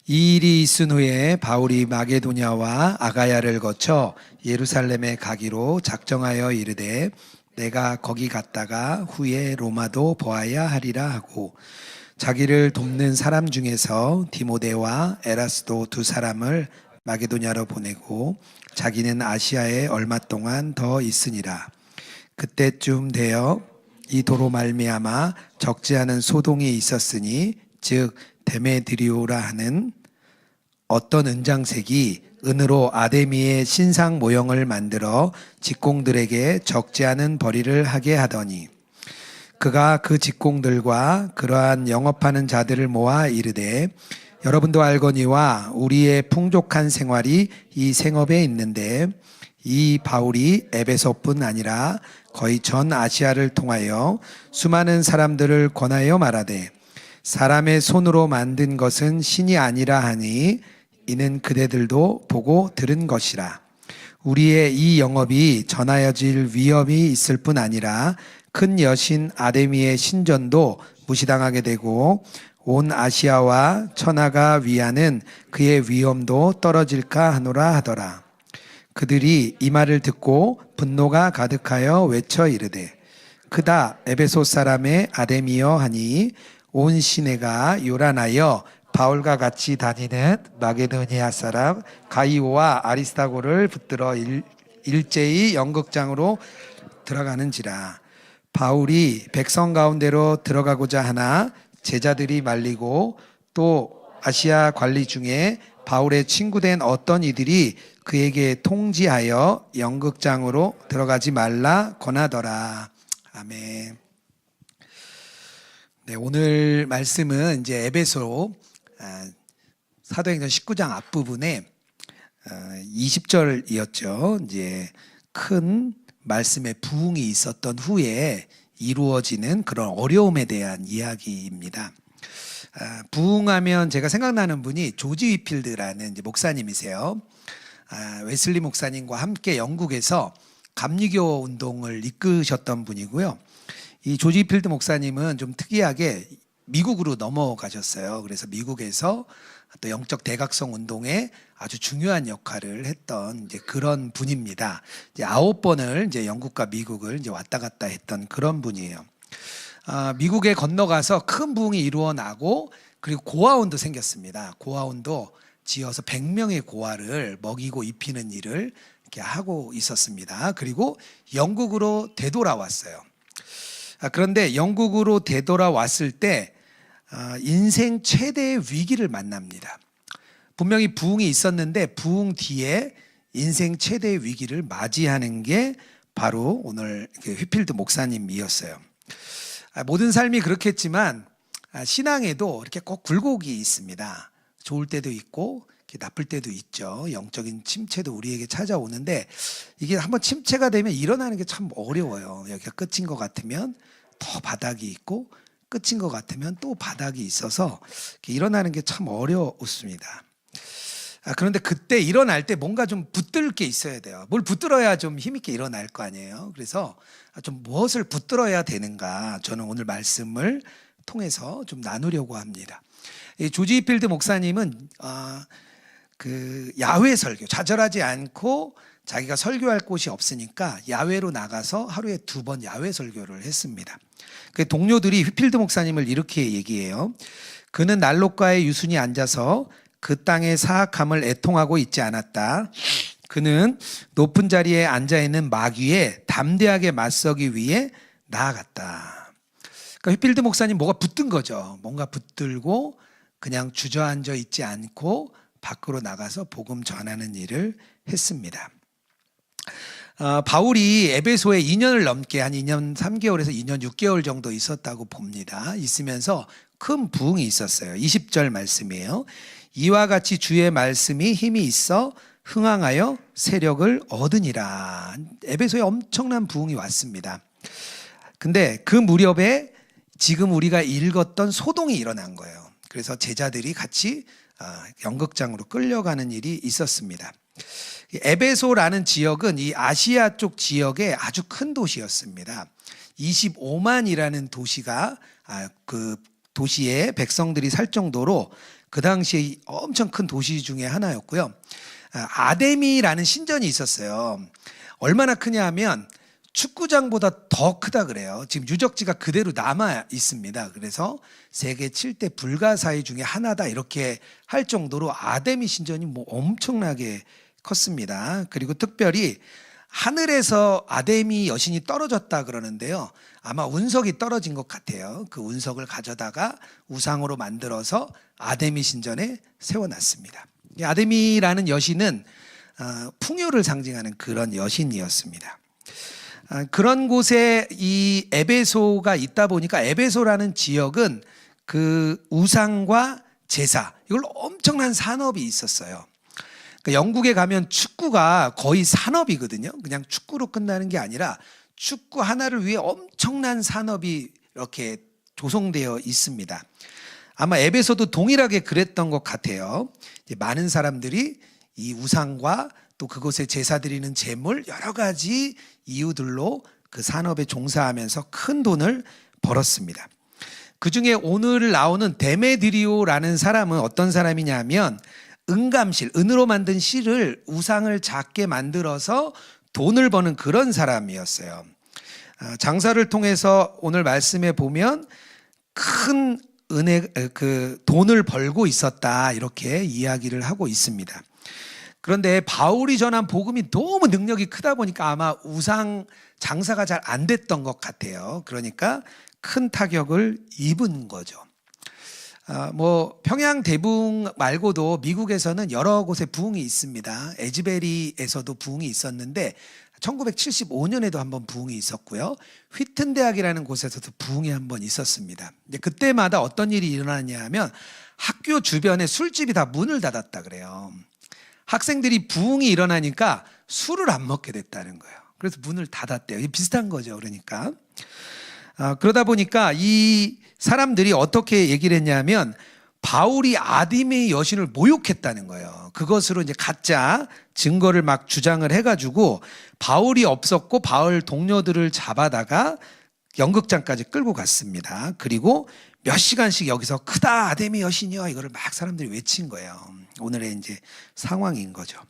이 일이 있은 후에 바울이 마게도냐와 아가야를 거쳐 예루살렘에 가기로 작정하여 이르되 내가 거기 갔다가 후에 로마도 보아야 하리라 하고 자기를 돕는 사람 중에서 디모데와 에라스도 두 사람을 마게도냐로 보내고 자기는 아시아에 얼마 동안 더 있으니라. 그때쯤 되어 이 도로 말미암아 적지 않은 소동이 있었으니 즉 데메드리오라 하는 어떤 은장색이 은으로 아데미의 신상 모형을 만들어 직공들에게 적지 않은 벌이를 하게 하더니 그가 그 직공들과 그러한 영업하는 자들을 모아 이르되 여러분도 알거니와 우리의 풍족한 생활이 이 생업에 있는데 이 바울이 에베소뿐 아니라 거의 전 아시아를 통하여 수많은 사람들을 권하여 말하되 사람의 손으로 만든 것은 신이 아니라 하니 이는 그대들도 보고 들은 것이라. 우리의 이 영업이 전하여질 위험이 있을 뿐 아니라 큰 여신 아데미의 신전도 무시당하게 되고 온 아시아와 천하가 위하는 그의 위엄도 떨어질까 하노라 하더라. 그들이 이 말을 듣고 분노가 가득하여 외쳐 이르되 그다 에베소 사람의 아데미여 하니 온 시내가 요란하여 바울과 같이 다니는 마게도니아 사람 가이오와 아리스타고를 붙들어 일제히 연극장으로 들어가는지라. 바울이 백성 가운데로 들어가고자 하나 제자들이 말리고 또 아시아 관리 중에 바울의 친구된 어떤 이들이 그에게 통지하여 연극장으로 들어가지 말라 권하더라. 아멘. 네, 오늘 말씀은 이제 에베소 사도행전 19장 앞부분에 20절이었죠. 이제 큰 말씀의 부흥이 있었던 후에 이루어지는 그런 어려움에 대한 이야기입니다. 부흥하면 제가 생각나는 분이 조지 위필드라는 이제 목사님이세요. 웨슬리 목사님과 함께 영국에서 감리교 운동을 이끄셨던 분이고요. 이 조지 위필드 목사님은 좀 특이하게 미국으로 넘어가셨어요. 그래서 미국에서 또 영적 대각성 운동에 아주 중요한 역할을 했던 이제 그런 분입니다. 이제 9번을 이제 영국과 미국을 이제 왔다 갔다 했던 그런 분이에요. 미국에 건너가서 큰 부흥이 이루어나고 그리고 고아원도 생겼습니다. 고아원도 지어서 100명의 고아를 먹이고 입히는 일을 이렇게 하고 있었습니다. 그리고 영국으로 되돌아왔어요. 그런데 영국으로 되돌아왔을 때 인생 최대의 위기를 만납니다. 분명히 부흥이 있었는데 부흥 뒤에 인생 최대의 위기를 맞이하는 게 바로 오늘 휘필드 목사님이었어요. 모든 삶이 그렇겠지만 신앙에도 이렇게 꼭 굴곡이 있습니다. 좋을 때도 있고 나쁠 때도 있죠. 영적인 침체도 우리에게 찾아오는데 이게 한번 침체가 되면 일어나는 게 참 어려워요. 여기가 끝인 것 같으면 더 바닥이 있고 끝인 것 같으면 또 바닥이 있어서 일어나는 게 참 어렵습니다. 그런데 그때 일어날 때 뭔가 좀 붙들 게 있어야 돼요. 뭘 붙들어야 좀 힘있게 일어날 거 아니에요. 그래서 좀 무엇을 붙들어야 되는가 저는 오늘 말씀을 통해서 좀 나누려고 합니다. 조지 필드 목사님은 그 야외 설교, 좌절하지 않고 자기가 설교할 곳이 없으니까 야외로 나가서 하루에 2번 야외 설교를 했습니다. 그 동료들이 휘필드 목사님을 이렇게 얘기해요. 그는 난로가에 유순히 앉아서 그 땅의 사악함을 애통하고 있지 않았다. 그는 높은 자리에 앉아있는 마귀에 담대하게 맞서기 위해 나아갔다. 그러니까 휘필드 목사님 뭐가 붙든 거죠. 뭔가 붙들고 그냥 주저앉아 있지 않고 밖으로 나가서 복음 전하는 일을 했습니다. 바울이 에베소에 2년을 넘게 한 2년 3개월에서 2년 6개월 정도 있었다고 봅니다. 있으면서 큰 부흥이 있었어요. 20절 말씀이에요. 이와 같이 주의 말씀이 힘이 있어 흥황하여 세력을 얻으니라. 에베소에 엄청난 부흥이 왔습니다. 근데 그 무렵에 지금 우리가 읽었던 소동이 일어난 거예요. 그래서 제자들이 같이 연극장으로 끌려가는 일이 있었습니다. 에베소라는 지역은 이 아시아 쪽 지역의 아주 큰 도시였습니다. 25만이라는 도시가 그 도시에 백성들이 살 정도로 그 당시에 엄청 큰 도시 중에 하나였고요. 아데미라는 신전이 있었어요. 얼마나 크냐 하면 축구장보다 더 크다 그래요. 지금 유적지가 그대로 남아 있습니다. 그래서 세계 7대 불가사의 중에 하나다 이렇게 할 정도로 아데미 신전이 뭐 엄청나게 컸습니다. 그리고 특별히 하늘에서 아데미 여신이 떨어졌다 그러는데요. 아마 운석이 떨어진 것 같아요. 그 운석을 가져다가 우상으로 만들어서 아데미 신전에 세워놨습니다. 이 아데미라는 여신은 풍요를 상징하는 그런 여신이었습니다. 그런 곳에 이 에베소가 있다 보니까 에베소라는 지역은 그 우상과 제사 이걸 엄청난 산업이 있었어요. 그러니까 영국에 가면 축구가 거의 산업이거든요. 그냥 축구로 끝나는 게 아니라 축구 하나를 위해 엄청난 산업이 이렇게 조성되어 있습니다. 아마 에베소도 동일하게 그랬던 것 같아요. 많은 사람들이 이 우상과 또 그곳에 제사 드리는 제물 여러 가지 이유들로 그 산업에 종사하면서 큰 돈을 벌었습니다. 그중에 오늘 나오는 데메드리오라는 사람은 어떤 사람이냐면 은감실, 은으로 만든 실을 우상을 작게 만들어서 돈을 버는 그런 사람이었어요. 장사를 통해서 오늘 말씀에 보면 큰 돈을 벌고 있었다 이렇게 이야기를 하고 있습니다. 그런데 바울이 전한 복음이 너무 능력이 크다 보니까 아마 우상 장사가 잘 안 됐던 것 같아요. 그러니까 큰 타격을 입은 거죠. 뭐 평양 대붕 말고도 미국에서는 여러 곳에 부흥이 있습니다. 에즈베리에서도 부흥이 있었는데 1975년에도 한번 부흥이 있었고요. 휘튼 대학이라는 곳에서도 부흥이 한번 있었습니다. 그때마다 어떤 일이 일어나냐 하면 학교 주변에 술집이 다 문을 닫았다 그래요. 학생들이 부흥이 일어나니까 술을 안 먹게 됐다는 거예요. 그래서 문을 닫았대요. 이게 비슷한 거죠. 그러니까 그러다 보니까 이 사람들이 어떻게 얘기를 했냐면 바울이 아데미 여신을 모욕했다는 거예요. 그것으로 이제 가짜 증거를 막 주장을 해가지고 바울이 없었고 바울 동료들을 잡아다가 연극장까지 끌고 갔습니다. 그리고 몇 시간씩 여기서 크다 아데미 여신이여 이거를 막 사람들이 외친 거예요. 오늘의 이제 상황인 거죠.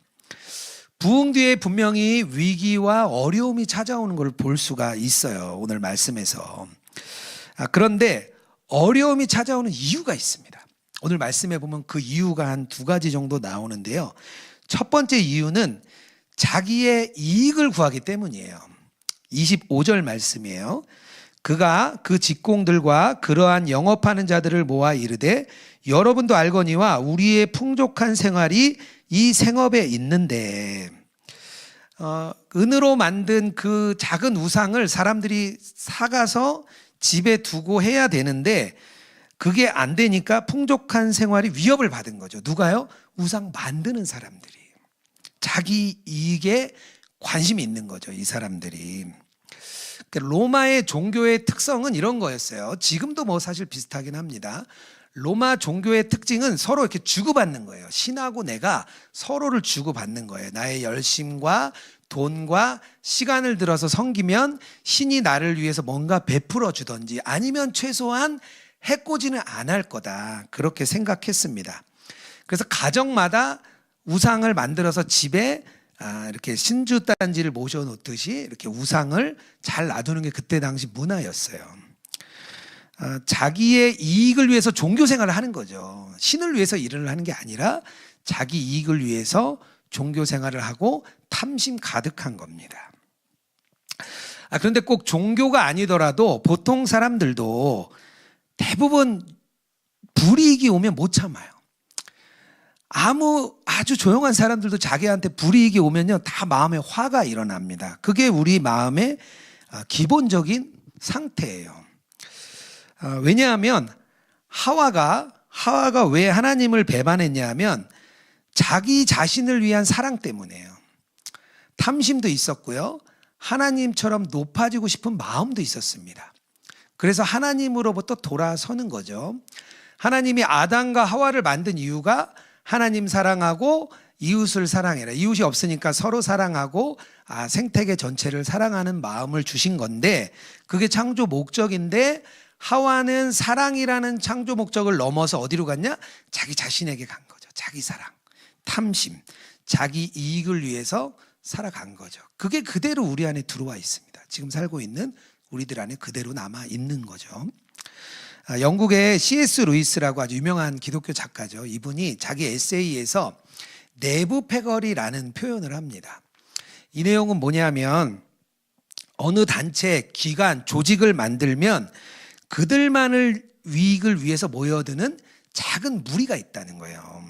부흥 뒤에 분명히 위기와 어려움이 찾아오는 걸 볼 수가 있어요. 오늘 말씀에서. 그런데 어려움이 찾아오는 이유가 있습니다. 오늘 말씀에 보면 그 이유가 한 두 가지 정도 나오는데요. 첫 번째 이유는 자기의 이익을 구하기 때문이에요. 25절 말씀이에요. 그가 그 직공들과 그러한 영업하는 자들을 모아 이르되 여러분도 알거니와 우리의 풍족한 생활이 이 생업에 있는데 은으로 만든 그 작은 우상을 사람들이 사가서 집에 두고 해야 되는데 그게 안 되니까 풍족한 생활이 위협을 받은 거죠. 누가요? 우상 만드는 사람들이. 자기 이익에 관심이 있는 거죠. 이 사람들이. 로마의 종교의 특성은 이런 거였어요. 지금도 뭐 사실 비슷하긴 합니다. 로마 종교의 특징은 서로 이렇게 주고받는 거예요. 신하고 내가 서로를 주고받는 거예요. 나의 열심과 돈과 시간을 들어서 섬기면 신이 나를 위해서 뭔가 베풀어 주던지 아니면 최소한 해코지는 안 할 거다. 그렇게 생각했습니다. 그래서 가정마다 우상을 만들어서 집에 이렇게 신주단지를 모셔놓듯이 이렇게 우상을 잘 놔두는 게 그때 당시 문화였어요. 자기의 이익을 위해서 종교 생활을 하는 거죠. 신을 위해서 일을 하는 게 아니라 자기 이익을 위해서 종교 생활을 하고 탐심 가득한 겁니다. 그런데 꼭 종교가 아니더라도 보통 사람들도 대부분 불이익이 오면 못 참아요. 아주 조용한 사람들도 자기한테 불이익이 오면요 다 마음에 화가 일어납니다. 그게 우리 마음의 기본적인 상태예요. 왜냐하면 하와가 왜 하나님을 배반했냐면 자기 자신을 위한 사랑 때문이에요. 탐심도 있었고요. 하나님처럼 높아지고 싶은 마음도 있었습니다. 그래서 하나님으로부터 돌아서는 거죠. 하나님이 아담과 하와를 만든 이유가 하나님 사랑하고 이웃을 사랑해라. 이웃이 없으니까 서로 사랑하고 생태계 전체를 사랑하는 마음을 주신 건데 그게 창조 목적인데 하와는 사랑이라는 창조 목적을 넘어서 어디로 갔냐? 자기 자신에게 간 거죠. 자기 사랑, 탐심, 자기 이익을 위해서 살아간 거죠. 그게 그대로 우리 안에 들어와 있습니다. 지금 살고 있는 우리들 안에 그대로 남아 있는 거죠. 영국의 C.S. 루이스라고 아주 유명한 기독교 작가죠. 이분이 자기 에세이에서 내부 패거리라는 표현을 합니다. 이 내용은 뭐냐면 어느 단체, 기관, 조직을 만들면 그들만을 이익을 위해서 모여드는 작은 무리가 있다는 거예요.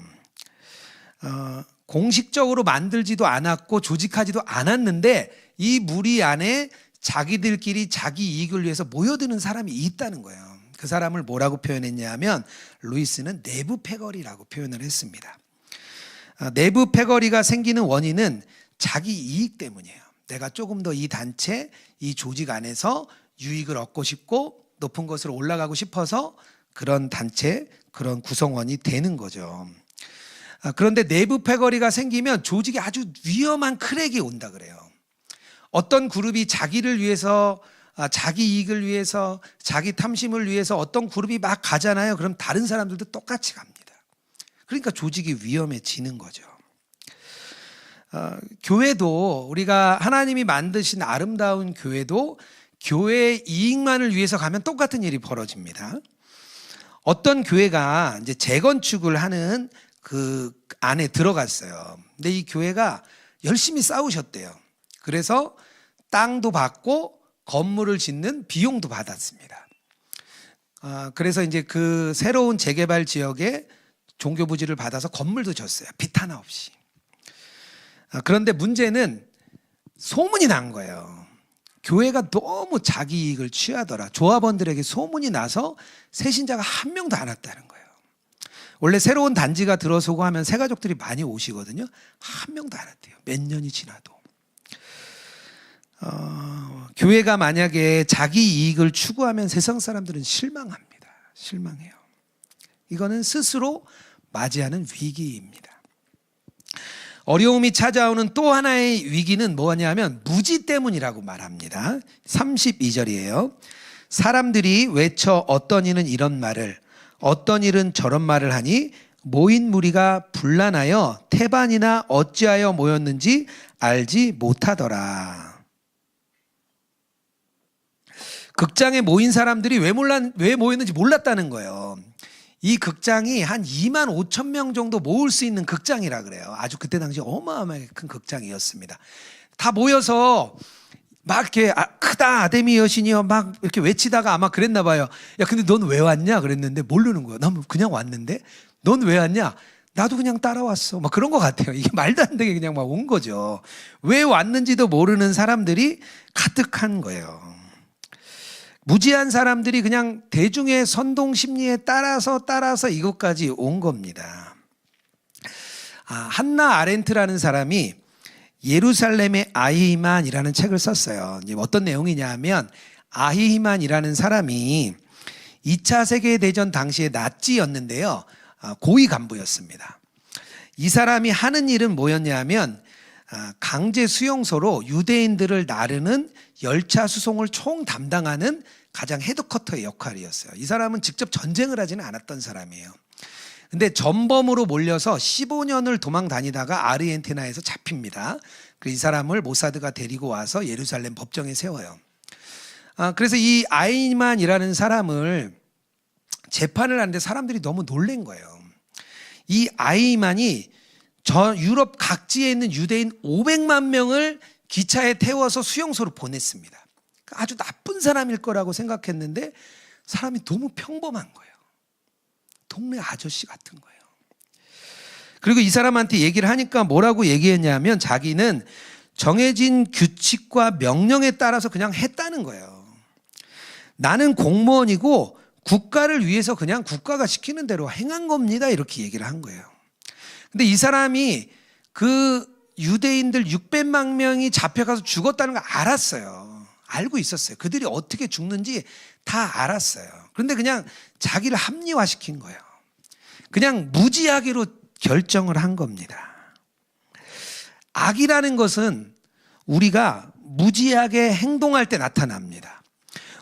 공식적으로 만들지도 않았고 조직하지도 않았는데 이 무리 안에 자기들끼리 자기 이익을 위해서 모여드는 사람이 있다는 거예요. 그 사람을 뭐라고 표현했냐면 루이스는 내부 패거리라고 표현을 했습니다. 내부 패거리가 생기는 원인은 자기 이익 때문이에요. 내가 조금 더 이 단체, 이 조직 안에서 유익을 얻고 싶고 높은 곳으로 올라가고 싶어서 그런 단체, 그런 구성원이 되는 거죠. 그런데 내부 패거리가 생기면 조직에 아주 위험한 크랙이 온다 그래요. 어떤 그룹이 자기를 위해서, 자기 이익을 위해서, 자기 탐심을 위해서 어떤 그룹이 막 가잖아요. 그럼 다른 사람들도 똑같이 갑니다. 그러니까 조직이 위험해지는 거죠. 교회도 우리가 하나님이 만드신 아름다운 교회도 교회의 이익만을 위해서 가면 똑같은 일이 벌어집니다. 어떤 교회가 이제 재건축을 하는 그 안에 들어갔어요. 근데 이 교회가 열심히 싸우셨대요. 그래서 땅도 받고 건물을 짓는 비용도 받았습니다. 그래서 이제 그 새로운 재개발 지역에 종교 부지를 받아서 건물도 졌어요. 빚 하나 없이. 그런데 문제는 소문이 난 거예요. 교회가 너무 자기 이익을 취하더라. 조합원들에게 소문이 나서 새신자가 한 명도 안 왔다는 거예요. 원래 새로운 단지가 들어서고 하면 새가족들이 많이 오시거든요. 한 명도 안 왔대요. 몇 년이 지나도. 교회가 만약에 자기 이익을 추구하면 세상 사람들은 실망합니다. 실망해요. 이거는 스스로 맞이하는 위기입니다. 어려움이 찾아오는 또 하나의 위기는 뭐냐면 무지 때문이라고 말합니다. 32절이에요. 사람들이 외쳐 어떤 이는 이런 말을 어떤 일은 저런 말을 하니 모인 무리가 분란하여 태반이나 어찌하여 모였는지 알지 못하더라. 극장에 모인 사람들이 왜 모였는지 몰랐다는 거예요. 이 극장이 한 2만 5천 명 정도 모을 수 있는 극장이라 그래요. 아주 그때 당시 어마어마하게 큰 극장이었습니다. 다 모여서 막 이렇게 크다 아데미 여신이여 막 이렇게 외치다가 아마 그랬나 봐요. 야 근데 넌 왜 왔냐 그랬는데 모르는 거야. 난 그냥 왔는데 넌 왜 왔냐? 나도 그냥 따라왔어. 막 그런 것 같아요. 이게 말도 안 되게 그냥 막 온 거죠. 왜 왔는지도 모르는 사람들이 가득한 거예요. 무지한 사람들이 그냥 대중의 선동 심리에 따라서 이것까지 온 겁니다. 한나 아렌트라는 사람이 예루살렘의 아히만이라는 책을 썼어요. 어떤 내용이냐면 아히만이라는 사람이 2차 세계대전 당시에 나치였는데요. 고위 간부였습니다. 이 사람이 하는 일은 뭐였냐면 강제 수용소로 유대인들을 나르는 열차 수송을 총 담당하는 가장 헤드쿼터의 역할이었어요. 이 사람은 직접 전쟁을 하지는 않았던 사람이에요. 근데 전범으로 몰려서 15년을 도망 다니다가 아르헨티나에서 잡힙니다. 이 사람을 모사드가 데리고 와서 예루살렘 법정에 세워요. 그래서 이 아이만이라는 사람을 재판을 하는데 사람들이 너무 놀란 거예요. 이 아이만이 유럽 각지에 있는 유대인 500만 명을 기차에 태워서 수용소로 보냈습니다. 아주 나쁜 사람일 거라고 생각했는데 사람이 너무 평범한 거예요. 동네 아저씨 같은 거예요. 그리고 이 사람한테 얘기를 하니까 뭐라고 얘기했냐면 자기는 정해진 규칙과 명령에 따라서 그냥 했다는 거예요. 나는 공무원이고 국가를 위해서 그냥 국가가 시키는 대로 행한 겁니다. 이렇게 얘기를 한 거예요. 근데 이 사람이 그 유대인들 600만 명이 잡혀가서 죽었다는 걸 알았어요. 알고 있었어요. 그들이 어떻게 죽는지 다 알았어요. 그런데 그냥 자기를 합리화시킨 거예요. 그냥 무지하기로 결정을 한 겁니다. 악이라는 것은 우리가 무지하게 행동할 때 나타납니다.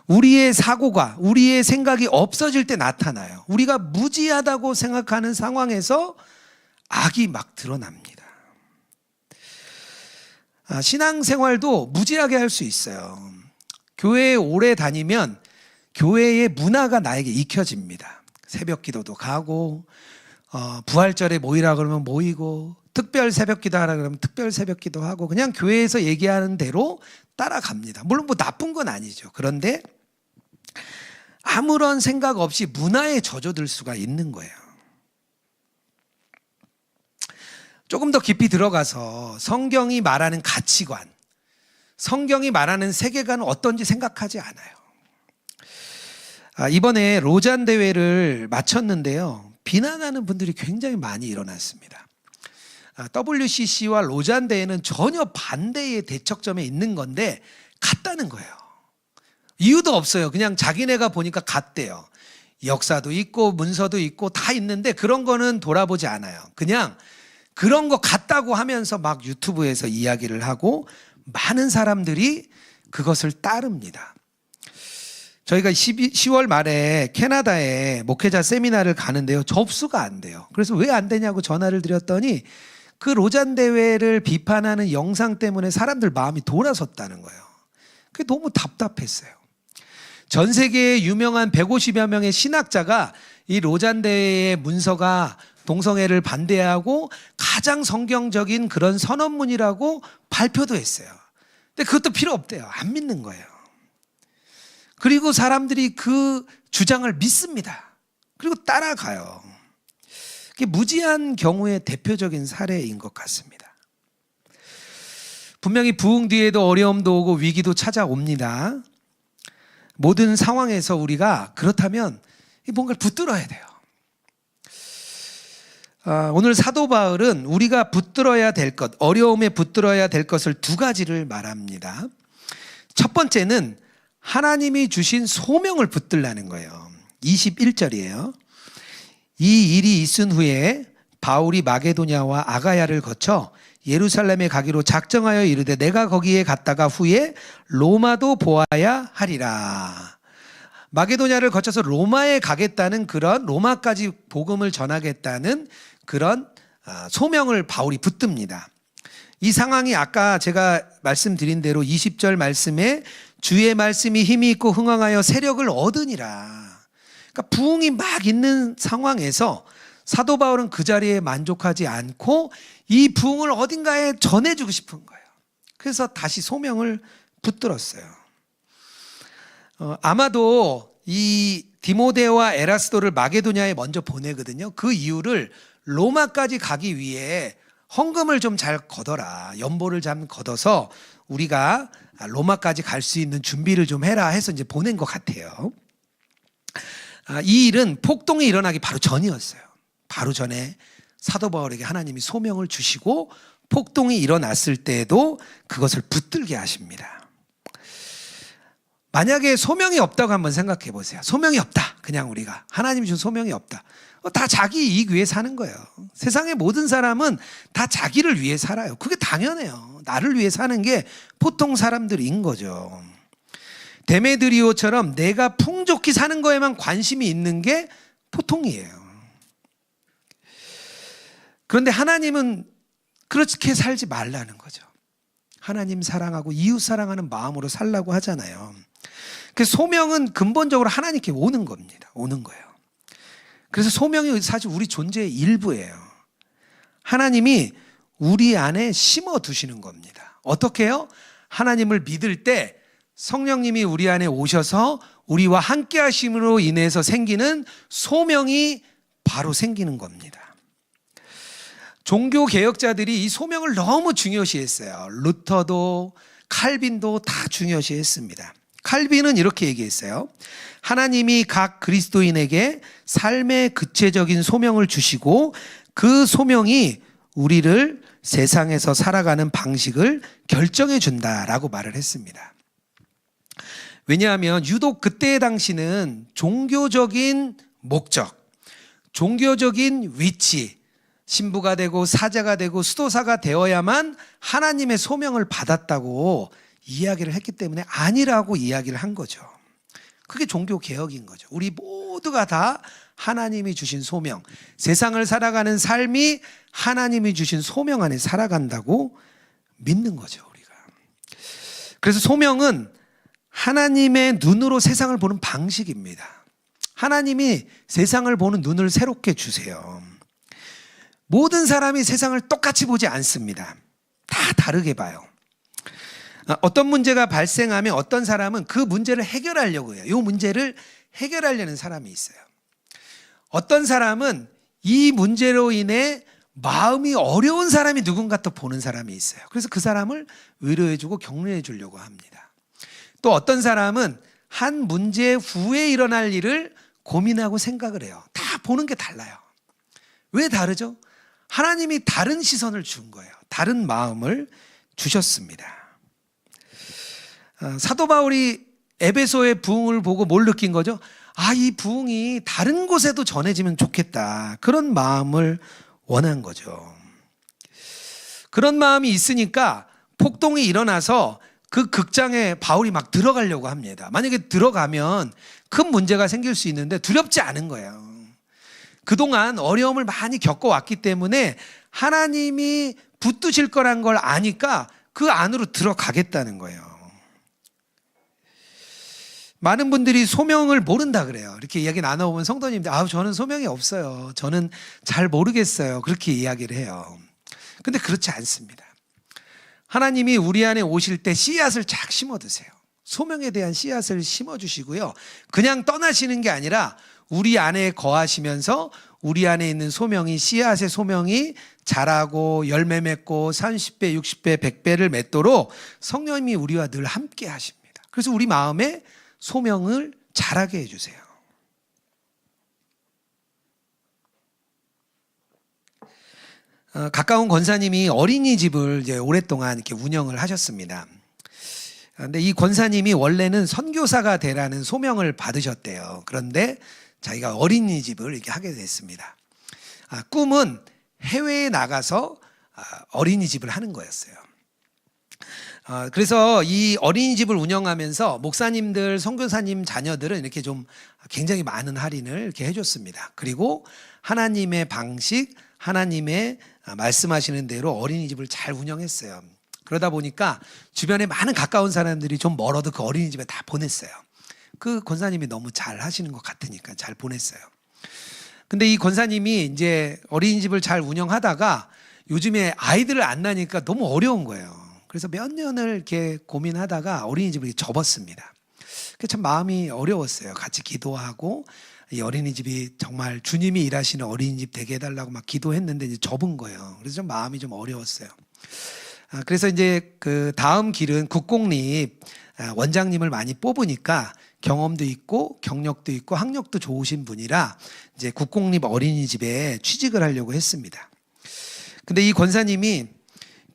우리의 사고가, 우리의 생각이 없어질 때 나타나요. 우리가 무지하다고 생각하는 상황에서 악이 막 드러납니다. 신앙생활도 무지하게 할 수 있어요. 교회에 오래 다니면 교회의 문화가 나에게 익혀집니다. 새벽 기도도 가고, 부활절에 모이라 그러면 모이고, 특별 새벽 기도 하라 그러면 특별 새벽 기도 하고, 그냥 교회에서 얘기하는 대로 따라갑니다. 물론 뭐 나쁜 건 아니죠. 그런데 아무런 생각 없이 문화에 젖어들 수가 있는 거예요. 조금 더 깊이 들어가서 성경이 말하는 가치관, 성경이 말하는 세계관은 어떤지 생각하지 않아요. 이번에 로잔 대회를 마쳤는데요. 비난하는 분들이 굉장히 많이 일어났습니다. WCC와 로잔 대회는 전혀 반대의 대척점에 있는 건데 같다는 거예요. 이유도 없어요. 그냥 자기네가 보니까 같대요. 역사도 있고 문서도 있고 다 있는데 그런 거는 돌아보지 않아요. 그냥 그런 거 같다고 하면서 막 유튜브에서 이야기를 하고 많은 사람들이 그것을 따릅니다. 저희가 10월 말에 캐나다에 목회자 세미나를 가는데요. 접수가 안 돼요. 그래서 왜 안 되냐고 전화를 드렸더니 그 로잔 대회를 비판하는 영상 때문에 사람들 마음이 돌아섰다는 거예요. 그게 너무 답답했어요. 전 세계에 유명한 150여 명의 신학자가 이 로잔 대회의 문서가 동성애를 반대하고 가장 성경적인 그런 선언문이라고 발표도 했어요. 근데 그것도 필요 없대요. 안 믿는 거예요. 그리고 사람들이 그 주장을 믿습니다. 그리고 따라가요. 그게 무지한 경우의 대표적인 사례인 것 같습니다. 분명히 부흥 뒤에도 어려움도 오고 위기도 찾아옵니다. 모든 상황에서 우리가 그렇다면 뭔가를 붙들어야 돼요. 오늘 사도 바울은 우리가 붙들어야 될 것, 어려움에 붙들어야 될 것을 두 가지를 말합니다. 첫 번째는 하나님이 주신 소명을 붙들라는 거예요. 21절이에요. 이 일이 있은 후에 바울이 마게도냐와 아가야를 거쳐 예루살렘에 가기로 작정하여 이르되 내가 거기에 갔다가 후에 로마도 보아야 하리라. 마게도냐를 거쳐서 로마에 가겠다는 그런, 로마까지 복음을 전하겠다는 그런 소명을 바울이 붙듭니다. 이 상황이 아까 제가 말씀드린 대로 20절 말씀에 주의 말씀이 힘이 있고 흥왕하여 세력을 얻으니라. 그러니까 부흥이 막 있는 상황에서 사도 바울은 그 자리에 만족하지 않고 이 부흥을 어딘가에 전해주고 싶은 거예요. 그래서 다시 소명을 붙들었어요. 아마도 이 디모데와 에라스도를 마게도냐에 먼저 보내거든요. 그 이유를 로마까지 가기 위해 헌금을 좀 잘 걷어라. 연보를 좀 걷어서 우리가 로마까지 갈 수 있는 준비를 좀 해라 해서 이제 보낸 것 같아요. 이 일은 폭동이 일어나기 바로 전이었어요. 바로 전에 사도 바울에게 하나님이 소명을 주시고 폭동이 일어났을 때에도 그것을 붙들게 하십니다. 만약에 소명이 없다고 한번 생각해 보세요. 소명이 없다. 그냥 우리가 하나님이 준 소명이 없다. 다 자기 이익 위해 사는 거예요. 세상의 모든 사람은 다 자기를 위해 살아요. 그게 당연해요. 나를 위해 사는 게 보통 사람들인 거죠. 데메드리오처럼 내가 풍족히 사는 거에만 관심이 있는 게 보통이에요. 그런데 하나님은 그렇게 살지 말라는 거죠. 하나님 사랑하고 이웃 사랑하는 마음으로 살라고 하잖아요. 그 소명은 근본적으로 하나님께 오는 겁니다. 오는 거예요. 그래서 소명이 사실 우리 존재의 일부예요. 하나님이 우리 안에 심어 두시는 겁니다. 어떻게 해요? 하나님을 믿을 때 성령님이 우리 안에 오셔서 우리와 함께 하심으로 인해서 생기는 소명이 바로 생기는 겁니다. 종교 개혁자들이 이 소명을 너무 중요시했어요. 루터도 칼빈도 다 중요시했습니다. 칼빈은 이렇게 얘기했어요. 하나님이 각 그리스도인에게 삶의 구체적인 소명을 주시고 그 소명이 우리를 세상에서 살아가는 방식을 결정해 준다라고 말을 했습니다. 왜냐하면 유독 그때 당시는 종교적인 목적, 종교적인 위치, 신부가 되고 사자가 되고 수도사가 되어야만 하나님의 소명을 받았다고 이야기를 했기 때문에 아니라고 이야기를 한 거죠. 그게 종교 개혁인 거죠. 우리 모두가 다 하나님이 주신 소명, 세상을 살아가는 삶이 하나님이 주신 소명 안에 살아간다고 믿는 거죠, 우리가. 그래서 소명은 하나님의 눈으로 세상을 보는 방식입니다. 하나님이 세상을 보는 눈을 새롭게 주세요. 모든 사람이 세상을 똑같이 보지 않습니다. 다 다르게 봐요. 어떤 문제가 발생하면 어떤 사람은 그 문제를 해결하려고 해요. 이 문제를 해결하려는 사람이 있어요. 어떤 사람은 이 문제로 인해 마음이 어려운 사람이 누군가 또 보는 사람이 있어요. 그래서 그 사람을 위로해주고 격려해 주려고 합니다. 또 어떤 사람은 한 문제 후에 일어날 일을 고민하고 생각을 해요. 다 보는 게 달라요. 왜 다르죠? 하나님이 다른 시선을 준 거예요. 다른 마음을 주셨습니다. 사도 바울이 에베소의 부흥을 보고 뭘 느낀 거죠? 이 부흥이 다른 곳에도 전해지면 좋겠다. 그런 마음을 원한 거죠. 그런 마음이 있으니까 폭동이 일어나서 그 극장에 바울이 막 들어가려고 합니다. 만약에 들어가면 큰 문제가 생길 수 있는데 두렵지 않은 거예요. 그동안 어려움을 많이 겪어왔기 때문에 하나님이 붙드실 거란 걸 아니까 그 안으로 들어가겠다는 거예요. 많은 분들이 소명을 모른다 그래요. 이렇게 이야기 나눠보면 성도님들, 저는 소명이 없어요. 저는 잘 모르겠어요. 그렇게 이야기를 해요. 근데 그렇지 않습니다. 하나님이 우리 안에 오실 때 씨앗을 착 심어두세요. 소명에 대한 씨앗을 심어주시고요. 그냥 떠나시는 게 아니라 우리 안에 거하시면서 우리 안에 있는 소명이, 씨앗의 소명이 자라고 열매 맺고 30배, 60배, 100배를 맺도록 성령님이 우리와 늘 함께 하십니다. 그래서 우리 마음에 소명을 자라게 해주세요. 가까운 권사님이 어린이집을 이제 오랫동안 이렇게 운영을 하셨습니다. 그런데 이 권사님이 원래는 선교사가 되라는 소명을 받으셨대요. 그런데 자기가 어린이집을 이렇게 하게 됐습니다. 꿈은 해외에 나가서 어린이집을 하는 거였어요. 그래서 이 어린이집을 운영하면서 목사님들, 선교사님 자녀들은 이렇게 좀 굉장히 많은 할인을 이렇게 해줬습니다. 그리고 하나님의 방식, 하나님의 말씀하시는 대로 어린이집을 잘 운영했어요. 그러다 보니까 주변에 많은 가까운 사람들이 좀 멀어도 그 어린이집에 다 보냈어요. 그 권사님이 너무 잘 하시는 것 같으니까 잘 보냈어요. 근데 이 권사님이 이제 어린이집을 잘 운영하다가 요즘에 아이들을 안 낳으니까 너무 어려운 거예요. 그래서 몇 년을 이렇게 고민하다가 어린이집을 접었습니다. 참 마음이 어려웠어요. 같이 기도하고 이 어린이집이 정말 주님이 일하시는 어린이집 되게 해달라고 막 기도했는데 이제 접은 거예요. 그래서 좀 마음이 좀 어려웠어요. 그래서 이제 그 다음 길은 국공립 원장님을 많이 뽑으니까 경험도 있고 경력도 있고 학력도 좋으신 분이라 이제 국공립 어린이집에 취직을 하려고 했습니다. 근데 이 권사님이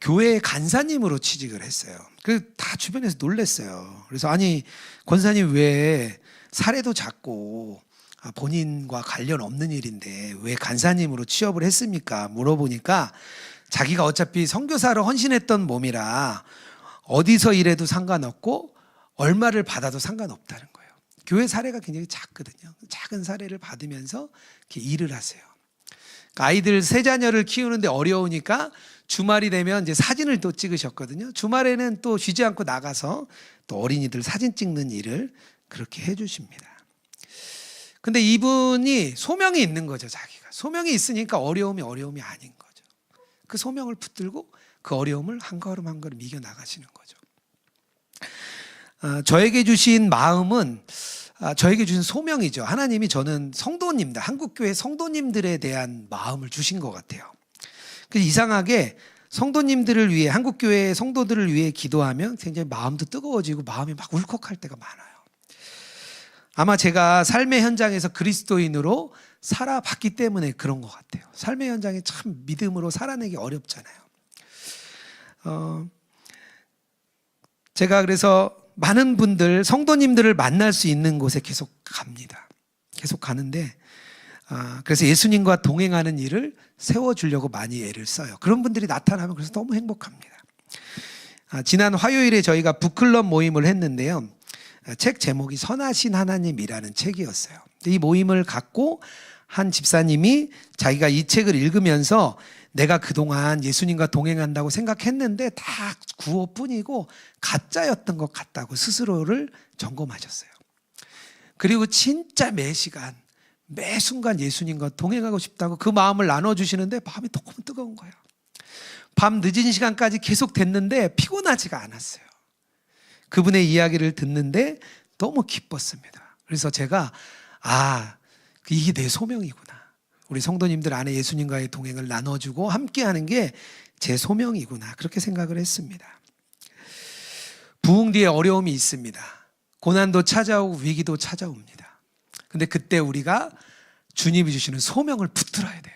교회 간사님으로 취직을 했어요. 그 다 주변에서 놀랐어요. 그래서 아니 권사님 왜 사례도 작고 본인과 관련 없는 일인데 왜 간사님으로 취업을 했습니까? 물어보니까 자기가 어차피 선교사로 헌신했던 몸이라 어디서 일해도 상관없고 얼마를 받아도 상관없다는 거예요. 교회 사례가 굉장히 작거든요. 작은 사례를 받으면서 이렇게 일을 하세요. 그러니까 아이들 세 자녀를 키우는데 어려우니까 주말이 되면 이제 사진을 또 찍으셨거든요. 주말에는 또 쉬지 않고 나가서 또 어린이들 사진 찍는 일을 그렇게 해주십니다. 근데 이분이 소명이 있는 거죠, 자기가. 소명이 있으니까 어려움이 아닌 거죠. 그 소명을 붙들고 그 어려움을 한 걸음 한 걸음 이겨 나가시는 거죠. 저에게 주신 마음은 저에게 주신 소명이죠. 하나님이 저는 성도님들, 한국교회 성도님들에 대한 마음을 주신 것 같아요. 그래서 이상하게 성도님들을 위해, 한국교회 성도들을 위해 기도하면 굉장히 마음도 뜨거워지고 마음이 막 울컥할 때가 많아요. 아마 제가 삶의 현장에서 그리스도인으로 살아봤기 때문에 그런 것 같아요. 삶의 현장에 참 믿음으로 살아내기 어렵잖아요. 제가 그래서 많은 분들, 성도님들을 만날 수 있는 곳에 계속 갑니다. 계속 가는데 그래서 예수님과 동행하는 일을 세워주려고 많이 애를 써요. 그런 분들이 나타나면 그래서 너무 행복합니다. 지난 화요일에 저희가 북클럽 모임을 했는데요. 책 제목이 선하신 하나님이라는 책이었어요. 이 모임을 갖고 한 집사님이 자기가 이 책을 읽으면서 내가 그동안 예수님과 동행한다고 생각했는데 다 구호뿐이고 가짜였던 것 같다고 스스로를 점검하셨어요. 그리고 진짜 매 시간 매 순간 예수님과 동행하고 싶다고 그 마음을 나눠주시는데 마음이 너무 뜨거운 거예요. 밤 늦은 시간까지 계속 됐는데 피곤하지가 않았어요. 그분의 이야기를 듣는데 너무 기뻤습니다. 그래서 제가 이게 내 소명이구나. 우리 성도님들 안에 예수님과의 동행을 나눠주고 함께하는 게 제 소명이구나. 그렇게 생각을 했습니다. 부흥 뒤에 어려움이 있습니다. 고난도 찾아오고 위기도 찾아옵니다. 근데 그때 우리가 주님이 주시는 소명을 붙들어야 돼요.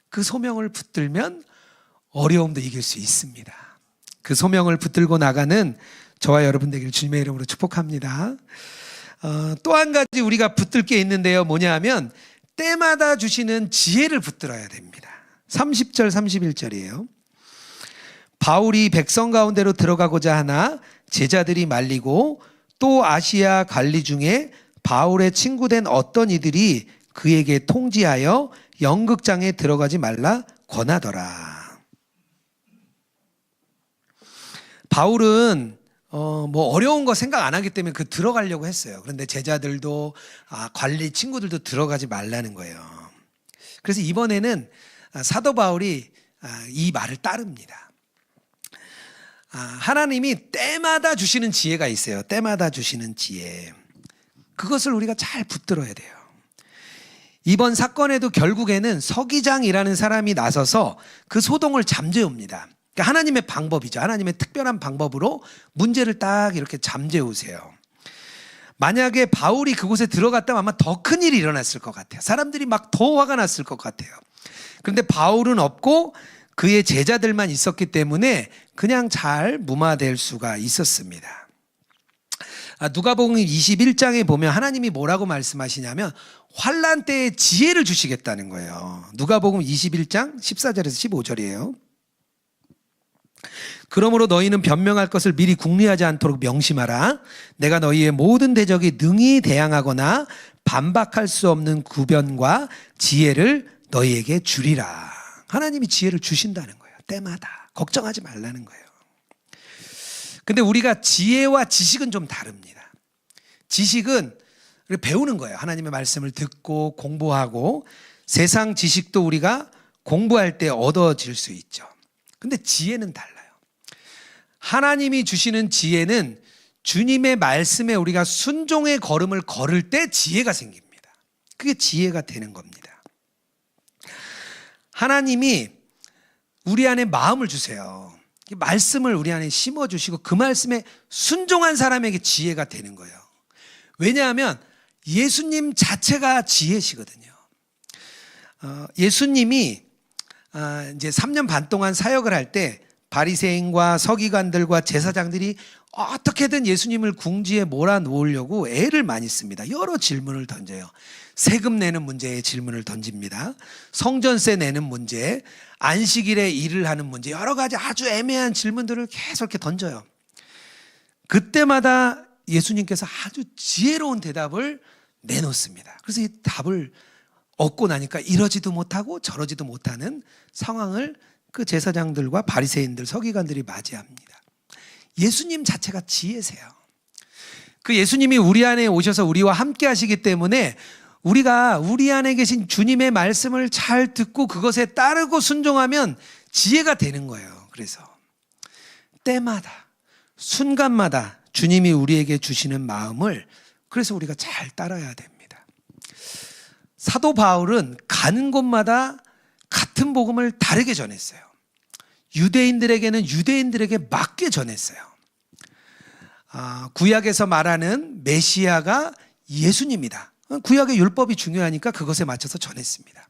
그 소명을 붙들면 어려움도 이길 수 있습니다. 그 소명을 붙들고 나가는 저와 여러분 되기를 주님의 이름으로 축복합니다. 또 한 가지 우리가 붙들 게 있는데요. 뭐냐 하면 때마다 주시는 지혜를 붙들어야 됩니다. 30절 31절이에요. 바울이 백성 가운데로 들어가고자 하나 제자들이 말리고 또 아시아 갈리 중에 바울의 친구된 어떤 이들이 그에게 통지하여 연극장에 들어가지 말라 권하더라. 바울은 뭐 어려운 거 생각 안 하기 때문에 들어가려고 했어요. 그런데 제자들도 관리 친구들도 들어가지 말라는 거예요. 그래서 이번에는 사도 바울이 이 말을 따릅니다. 하나님이 때마다 주시는 지혜가 있어요. 때마다 주시는 지혜. 그것을 우리가 잘 붙들어야 돼요. 이번 사건에도 결국에는 서기장이라는 사람이 나서서 그 소동을 잠재웁니다. 그러니까 하나님의 방법이죠. 하나님의 특별한 방법으로 문제를 딱 이렇게 잠재우세요. 만약에 바울이 그곳에 들어갔다면 아마 더 큰 일이 일어났을 것 같아요. 사람들이 막 더 화가 났을 것 같아요. 그런데 바울은 없고 그의 제자들만 있었기 때문에 그냥 잘 무마될 수가 있었습니다. 누가복음 21장에 보면 하나님이 뭐라고 말씀하시냐면 환난 때에 지혜를 주시겠다는 거예요. 누가복음 21장 14절에서 15절이에요. 그러므로 너희는 변명할 것을 미리 궁리하지 않도록 명심하라. 내가 너희의 모든 대적이 능히 대항하거나 반박할 수 없는 구변과 지혜를 너희에게 주리라. 하나님이 지혜를 주신다는 거예요. 때마다. 걱정하지 말라는 거예요. 근데 우리가 지혜와 지식은 좀 다릅니다. 지식은 배우는 거예요. 하나님의 말씀을 듣고 공부하고 세상 지식도 우리가 공부할 때 얻어질 수 있죠. 근데 지혜는 달라요. 하나님이 주시는 지혜는 주님의 말씀에 우리가 순종의 걸음을 걸을 때 지혜가 생깁니다. 그게 지혜가 되는 겁니다. 하나님이 우리 안에 마음을 주세요. 말씀을 우리 안에 심어주시고 그 말씀에 순종한 사람에게 지혜가 되는 거예요. 왜냐하면 예수님 자체가 지혜시거든요. 예수님이 이제 3년 반 동안 사역을 할 때 바리새인과 서기관들과 제사장들이 어떻게든 예수님을 궁지에 몰아놓으려고 애를 많이 씁니다. 여러 질문을 던져요. 세금 내는 문제에 질문을 던집니다. 성전세 내는 문제, 안식일에 일을 하는 문제, 여러 가지 아주 애매한 질문들을 계속 이렇게 던져요. 그때마다 예수님께서 아주 지혜로운 대답을 내놓습니다. 그래서 이 답을 얻고 나니까 이러지도 못하고 저러지도 못하는 상황을 그 제사장들과 바리새인들, 서기관들이 맞이합니다. 예수님 자체가 지혜세요. 그 예수님이 우리 안에 오셔서 우리와 함께 하시기 때문에 우리가 우리 안에 계신 주님의 말씀을 잘 듣고 그것에 따르고 순종하면 지혜가 되는 거예요. 그래서 때마다 순간마다 주님이 우리에게 주시는 마음을 그래서 우리가 잘 따라야 됩니다. 사도 바울은 가는 곳마다 같은 복음을 다르게 전했어요. 유대인들에게는 유대인들에게 맞게 전했어요. 구약에서 말하는 메시아가 예수님이다. 구약의 율법이 중요하니까 그것에 맞춰서 전했습니다.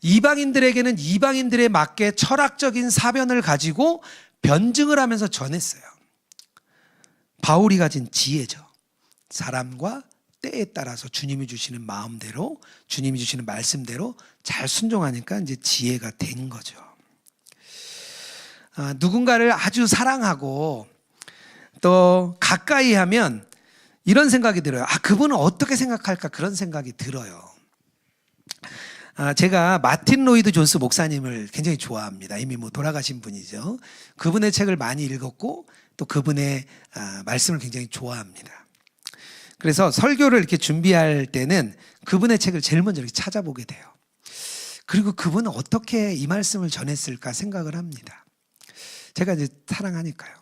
이방인들에게는 이방인들에 맞게 철학적인 사변을 가지고 변증을 하면서 전했어요. 바울이 가진 지혜죠. 사람과 때에 따라서 주님이 주시는 마음대로, 주님이 주시는 말씀대로 잘 순종하니까 이제 지혜가 된 거죠. 누군가를 아주 사랑하고 또 가까이 하면 이런 생각이 들어요. 그분은 어떻게 생각할까 그런 생각이 들어요. 제가 마틴 로이드 존스 목사님을 굉장히 좋아합니다. 이미 뭐 돌아가신 분이죠. 그분의 책을 많이 읽었고 또 그분의 말씀을 굉장히 좋아합니다. 그래서 설교를 이렇게 준비할 때는 그분의 책을 제일 먼저 이렇게 찾아보게 돼요. 그리고 그분은 어떻게 이 말씀을 전했을까 생각을 합니다. 제가 이제 사랑하니까요.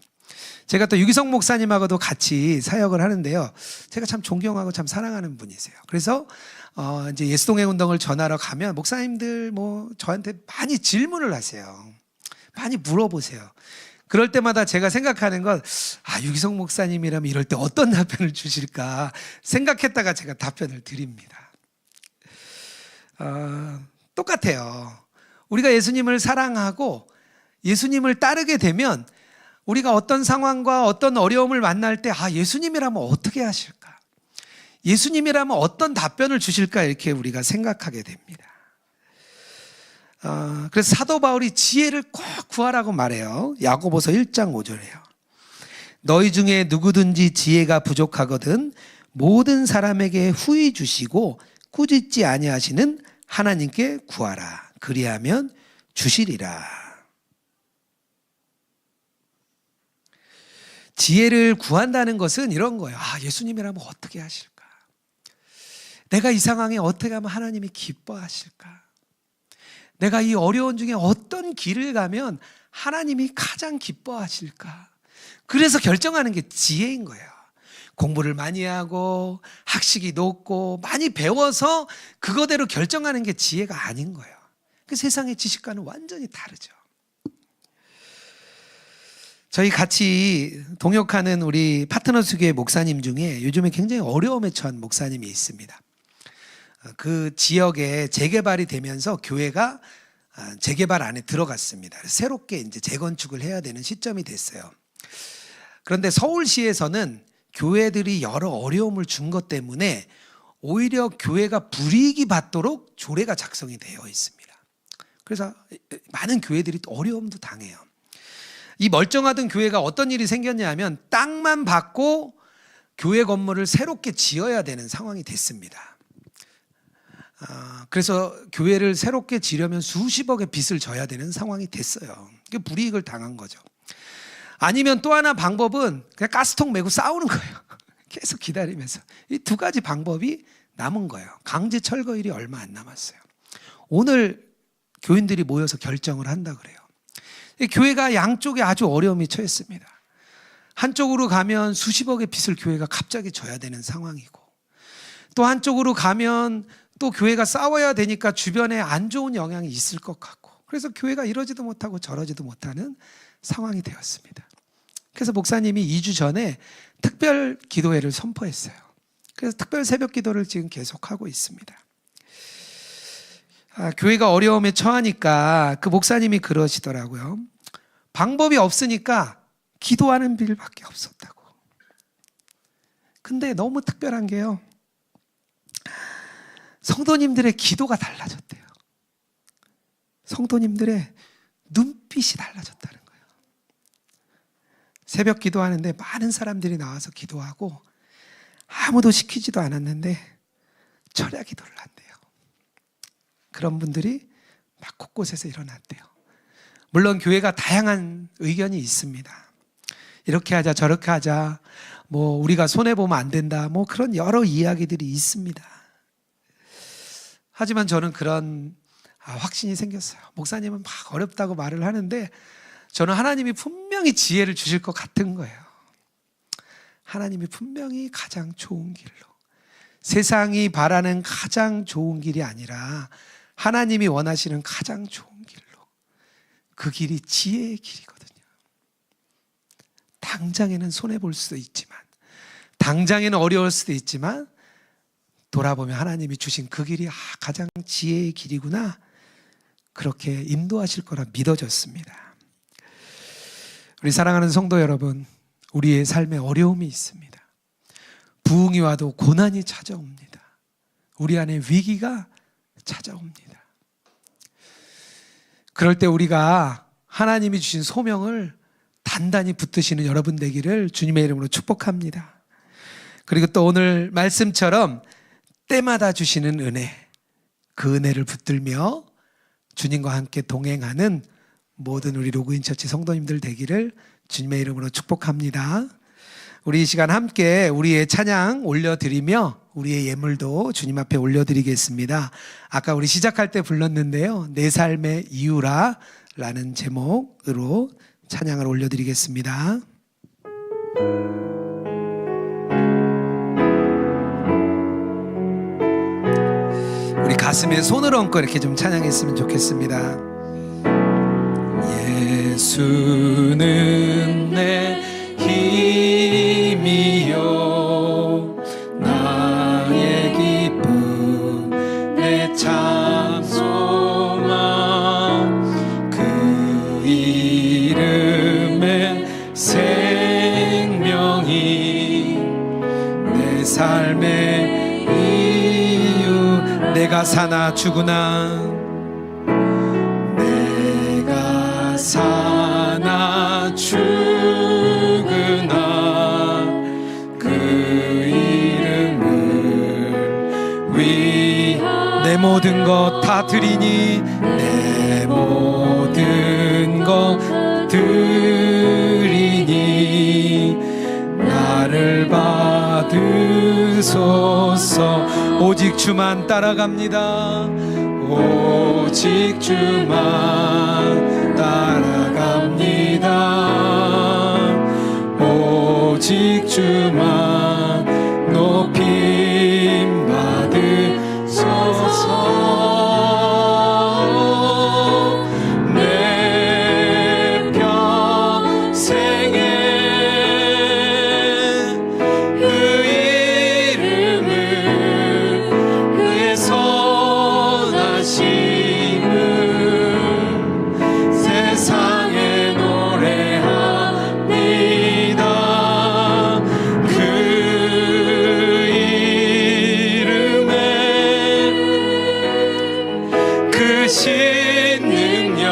제가 또 유기성 목사님하고도 같이 사역을 하는데요. 제가 참 존경하고 참 사랑하는 분이세요. 그래서 이제 예수동행 운동을 전하러 가면 목사님들 뭐 저한테 많이 질문을 하세요. 많이 물어보세요. 그럴 때마다 제가 생각하는 건 유기성 목사님이라면 이럴 때 어떤 답변을 주실까 생각했다가 제가 답변을 드립니다. 똑같아요. 우리가 예수님을 사랑하고 예수님을 따르게 되면 우리가 어떤 상황과 어떤 어려움을 만날 때 예수님이라면 어떻게 하실까? 예수님이라면 어떤 답변을 주실까? 이렇게 우리가 생각하게 됩니다. 그래서 사도 바울이 지혜를 꼭 구하라고 말해요. 야고보서 1장 5절에요. 너희 중에 누구든지 지혜가 부족하거든 모든 사람에게 후히 주시고 꾸짖지 아니하시는 하나님께 구하라. 그리하면 주시리라. 지혜를 구한다는 것은 이런 거예요. 예수님이라면 어떻게 하실까? 내가 이 상황에 어떻게 하면 하나님이 기뻐하실까? 내가 이 어려운 중에 어떤 길을 가면 하나님이 가장 기뻐하실까? 그래서 결정하는 게 지혜인 거예요. 공부를 많이 하고 학식이 높고 많이 배워서 그거대로 결정하는 게 지혜가 아닌 거예요. 그 세상의 지식과는 완전히 다르죠. 저희 같이 동역하는 우리 파트너 수교회 목사님 중에 요즘에 굉장히 어려움에 처한 목사님이 있습니다. 그 지역에 재개발이 되면서 교회가 재개발 안에 들어갔습니다. 새롭게 이제 재건축을 해야 되는 시점이 됐어요. 그런데 서울시에서는 교회들이 여러 어려움을 준 것 때문에 오히려 교회가 불이익이 받도록 조례가 작성이 되어 있습니다. 그래서 많은 교회들이 또 어려움도 당해요. 이 멀쩡하던 교회가 어떤 일이 생겼냐면 땅만 받고 교회 건물을 새롭게 지어야 되는 상황이 됐습니다. 그래서 교회를 새롭게 지려면 수십억의 빚을 져야 되는 상황이 됐어요. 이게 불이익을 당한 거죠. 아니면 또 하나 방법은 그냥 가스통 메고 싸우는 거예요. 계속 기다리면서. 이 두 가지 방법이 남은 거예요. 강제 철거일이 얼마 안 남았어요. 오늘 교인들이 모여서 결정을 한다 그래요. 교회가 양쪽에 아주 어려움이 처했습니다. 한쪽으로 가면 수십억의 빚을 교회가 갑자기 져야 되는 상황이고, 또 한쪽으로 가면 또 교회가 싸워야 되니까 주변에 안 좋은 영향이 있을 것 같고, 그래서 교회가 이러지도 못하고 저러지도 못하는 상황이 되었습니다. 그래서 목사님이 2주 전에 특별 기도회를 선포했어요. 그래서 특별 새벽 기도를 지금 계속하고 있습니다. 교회가 어려움에 처하니까 그 목사님이 그러시더라고요. 방법이 없으니까 기도하는 일밖에 없었다고. 근데 너무 특별한 게요, 성도님들의 기도가 달라졌대요. 성도님들의 눈빛이 달라졌다는 거예요. 새벽 기도하는데 많은 사람들이 나와서 기도하고 아무도 시키지도 않았는데 철야 기도를 한대요. 그런 분들이 막 곳곳에서 일어났대요. 물론 교회가 다양한 의견이 있습니다. 이렇게 하자 저렇게 하자, 뭐 우리가 손해보면 안 된다, 뭐 그런 여러 이야기들이 있습니다. 하지만 저는 그런 확신이 생겼어요. 목사님은 막 어렵다고 말을 하는데 저는 하나님이 분명히 지혜를 주실 것 같은 거예요. 하나님이 분명히 가장 좋은 길로, 세상이 바라는 가장 좋은 길이 아니라 하나님이 원하시는 가장 좋은 길로, 그 길이 지혜의 길이거든요. 당장에는 손해볼 수도 있지만, 당장에는 어려울 수도 있지만 돌아보면 하나님이 주신 그 길이 가장 지혜의 길이구나, 그렇게 인도하실 거라 믿어졌습니다. 우리 사랑하는 성도 여러분, 우리의 삶에 어려움이 있습니다. 부흥이 와도 고난이 찾아옵니다. 우리 안에 위기가 찾아옵니다. 그럴 때 우리가 하나님이 주신 소명을 단단히 붙드시는 여러분 되기를 주님의 이름으로 축복합니다. 그리고 또 오늘 말씀처럼 때마다 주시는 은혜, 그 은혜를 붙들며 주님과 함께 동행하는 모든 우리 로그인처치 성도님들 되기를 주님의 이름으로 축복합니다. 우리 이 시간 함께 우리의 찬양 올려드리며 우리의 예물도 주님 앞에 올려드리겠습니다. 아까 우리 시작할 때 불렀는데요, 내 삶의 이유라 라는 제목으로 찬양을 올려드리겠습니다. 우리 가슴에 손을 얹고 이렇게 좀 찬양했으면 좋겠습니다. 예수는 내 힘이요 나의 기쁨 내 참 소망 그 이름의 생명이 내 삶의 이유 내가 사나 죽으나 내가 사나 죽으나 그 이름을 위하여 내 모든 것 다 드리니 내 모든 것 드리니 나를 받으소서. 오직 주만 따라갑니다. 오직 주만 따라갑니다. 오직 주만 높임 받으소서. 내 평생에 그 이름을 그의 선하심을 세상에 노래합니다. 그 이름에 그 신능력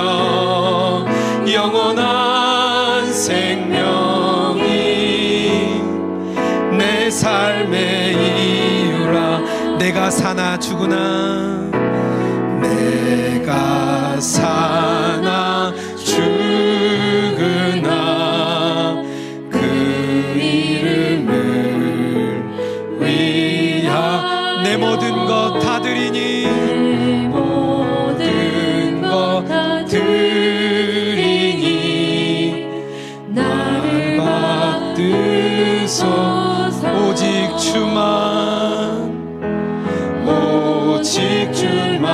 영원한 생명이 내 삶의 이유라. 내가 사나 죽으나 내가 사나 죽으나 그 이름을 위하 내 모든 것 다 드리니 내 모든 것 다 드리니 나를 받으소서. 오직 주만 오직 주만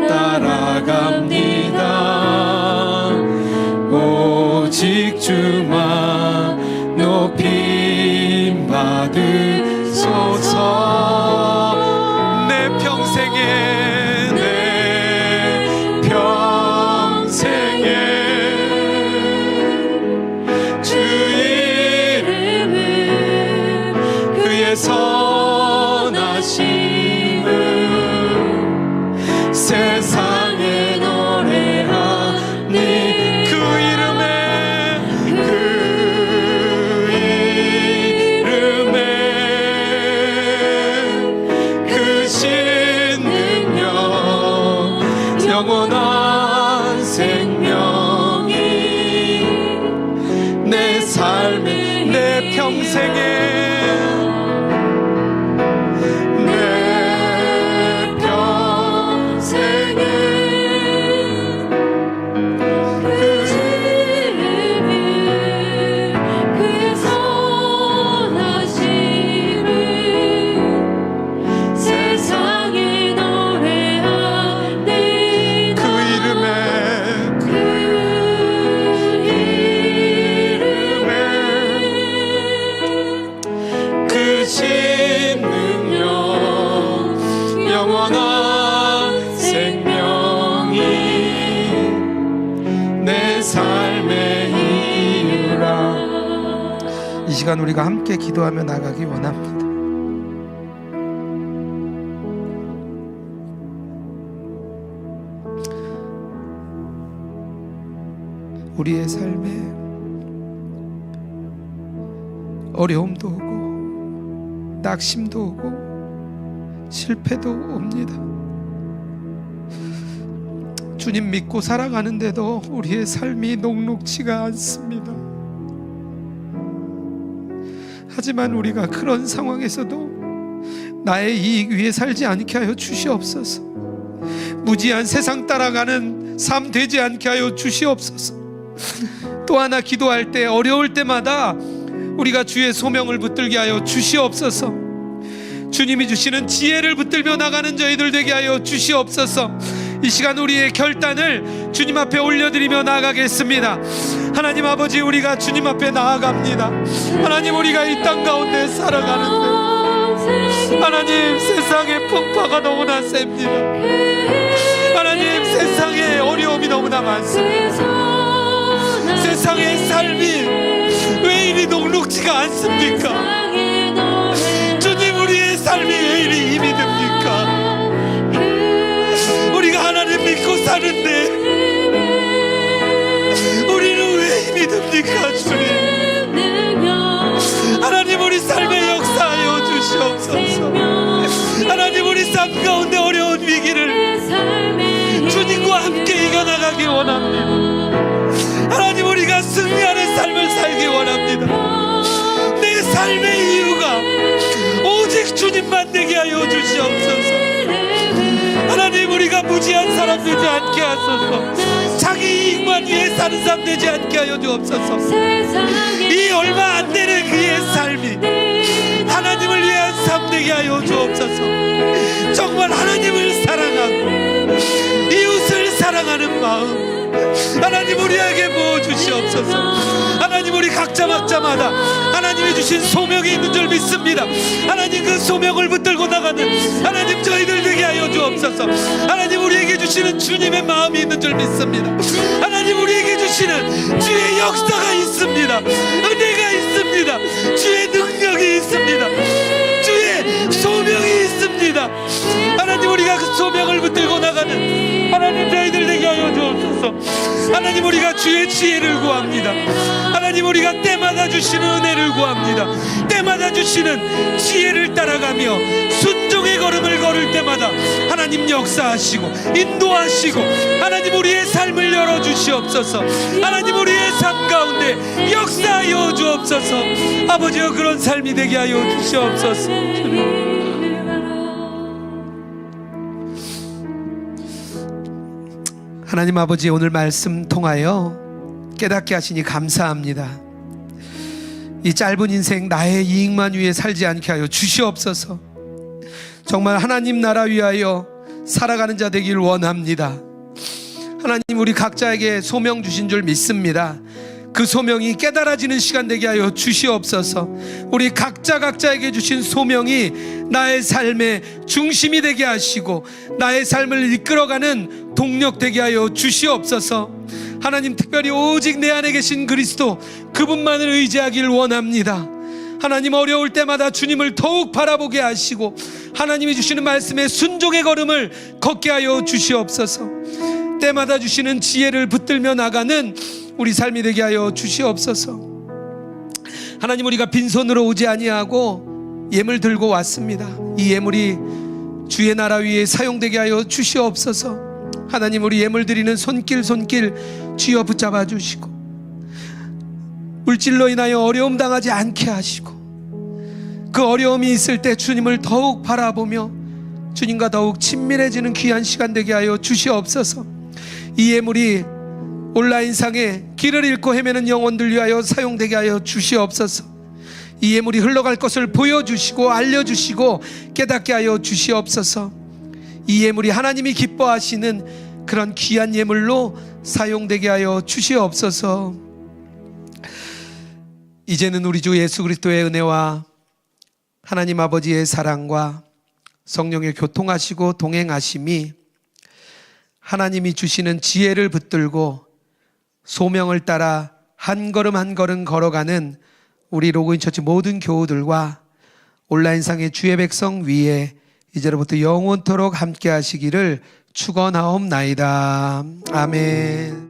따라갑니다. 오직 주만 높임 받으소서. 내 평생에 내 평생에 주 이름을 그의 선하심을 세상에 노래하니 그 이름에 그 신능력 영원한 생명이 내 삶에 내 평생에 영원한 생명이 내 삶의 이유라. 이 시간 우리가 함께 기도하며 나가기 원합니다. 우리의 삶에 어려움도 오고 낙심도 오고 실패도 옵니다. 주님 믿고 살아가는데도 우리의 삶이 녹록지가 않습니다. 하지만 우리가 그런 상황에서도 나의 이익 위해 살지 않게 하여 주시옵소서. 무지한 세상 따라가는 삶 되지 않게 하여 주시옵소서. 또 하나, 기도할 때 어려울 때마다 우리가 주의 소명을 붙들게 하여 주시옵소서. 주님이 주시는 지혜를 붙들며 나가는 저희들 되게 하여 주시옵소서. 이 시간 우리의 결단을 주님 앞에 올려드리며 나아가겠습니다. 하나님 아버지, 우리가 주님 앞에 나아갑니다. 하나님, 우리가 이 땅 가운데 살아가는데 하나님, 세상의 풍파가 너무나 셉니다. 하나님, 세상에 어려움이 너무나 많습니다. 세상의 삶이 왜 이리 녹록지가 않습니까? 주님, 우리의 삶이 왜 이리 힘이 듭니까? 우리가 하나님 믿고 사는데 우리는 왜 힘이 듭니까? 주님, 하나님, 우리 삶에 역사하여 주시옵소서. 하나님, 우리 삶 가운데 어려운 위기를 주님과 함께 이겨나가기 원합니다. 하나님, 우리가 승리하는 삶을 살기 원합니다. 내 삶의 이유가 오직 주님만 되게 하여 주시옵소서. 하나님, 우리가 무지한 사람 되지 않게 하소서. 자기 이익만 위해 사는 사람 되지 않게 하여 주옵소서. 이 얼마 안 되는 그의 삶이 하나님을 위한 삶 되게 하여 주옵소서. 정말 하나님을 사랑하고 이웃을 사랑하는 마음 하나님 우리에게 부어주시옵소서. 하나님, 우리 각자마다 하나님이 주신 소명이 있는 줄 믿습니다. 하나님, 그 소명을 붙들고 나가는 하나님 저희들 되게 하여 주옵소서. 하나님, 우리에게 주시는 주님의 마음이 있는 줄 믿습니다. 하나님, 우리에게 주시는 주의 역사가 있습니다. 은혜가 있습니다. 주의 능력이 있습니다. 주의 소명이 있습니다. 하나님, 우리가 그 소명을 붙들고 나가는 하나님 저희들 되게 하여 주옵소서. 하나님, 우리가 주의 지혜를 구합니다. 하나님, 우리가 때마다 주시는 은혜를 구합니다. 때마다 주시는 지혜를 따라가며 순종의 걸음을 걸을 때마다 하나님 역사하시고 인도하시고 하나님 우리의 삶을 열어주시옵소서. 하나님, 우리의 삶 가운데 역사하여 주옵소서. 아버지여, 그런 삶이 되게 하여 주시옵소서. 하나님 아버지, 오늘 말씀 통하여 깨닫게 하시니 감사합니다. 이 짧은 인생 나의 이익만 위해 살지 않게 하여 주시옵소서. 정말 하나님 나라 위하여 살아가는 자 되길 원합니다. 하나님, 우리 각자에게 소명 주신 줄 믿습니다. 그 소명이 깨달아지는 시간 되게 하여 주시옵소서. 우리 각자에게 주신 소명이 나의 삶의 중심이 되게 하시고 나의 삶을 이끌어가는 동력 되게 하여 주시옵소서. 하나님, 특별히 오직 내 안에 계신 그리스도 그분만을 의지하길 원합니다. 하나님, 어려울 때마다 주님을 더욱 바라보게 하시고 하나님이 주시는 말씀에 순종의 걸음을 걷게 하여 주시옵소서. 때마다 주시는 지혜를 붙들며 나가는 우리 삶이 되게 하여 주시옵소서. 하나님, 우리가 빈손으로 오지 아니하고 예물 들고 왔습니다. 이 예물이 주의 나라 위에 사용되게 하여 주시옵소서. 하나님, 우리 예물 드리는 손길 주여 붙잡아 주시고 물질로 인하여 어려움 당하지 않게 하시고 그 어려움이 있을 때 주님을 더욱 바라보며 주님과 더욱 친밀해지는 귀한 시간 되게 하여 주시옵소서. 이 예물이 온라인상에 길을 잃고 헤매는 영혼들 위하여 사용되게 하여 주시옵소서. 이 예물이 흘러갈 것을 보여주시고 알려주시고 깨닫게 하여 주시옵소서. 이 예물이 하나님이 기뻐하시는 그런 귀한 예물로 사용되게 하여 주시옵소서. 이제는 우리 주 예수 그리스도의 은혜와 하나님 아버지의 사랑과 성령의 교통하시고 동행하심이 하나님이 주시는 지혜를 붙들고 소명을 따라 한 걸음 한 걸음 걸어가는 우리 로그인처치 모든 교우들과 온라인상의 주의 백성 위에 이제로부터 영원토록 함께 하시기를 축원하옵나이다. 아멘.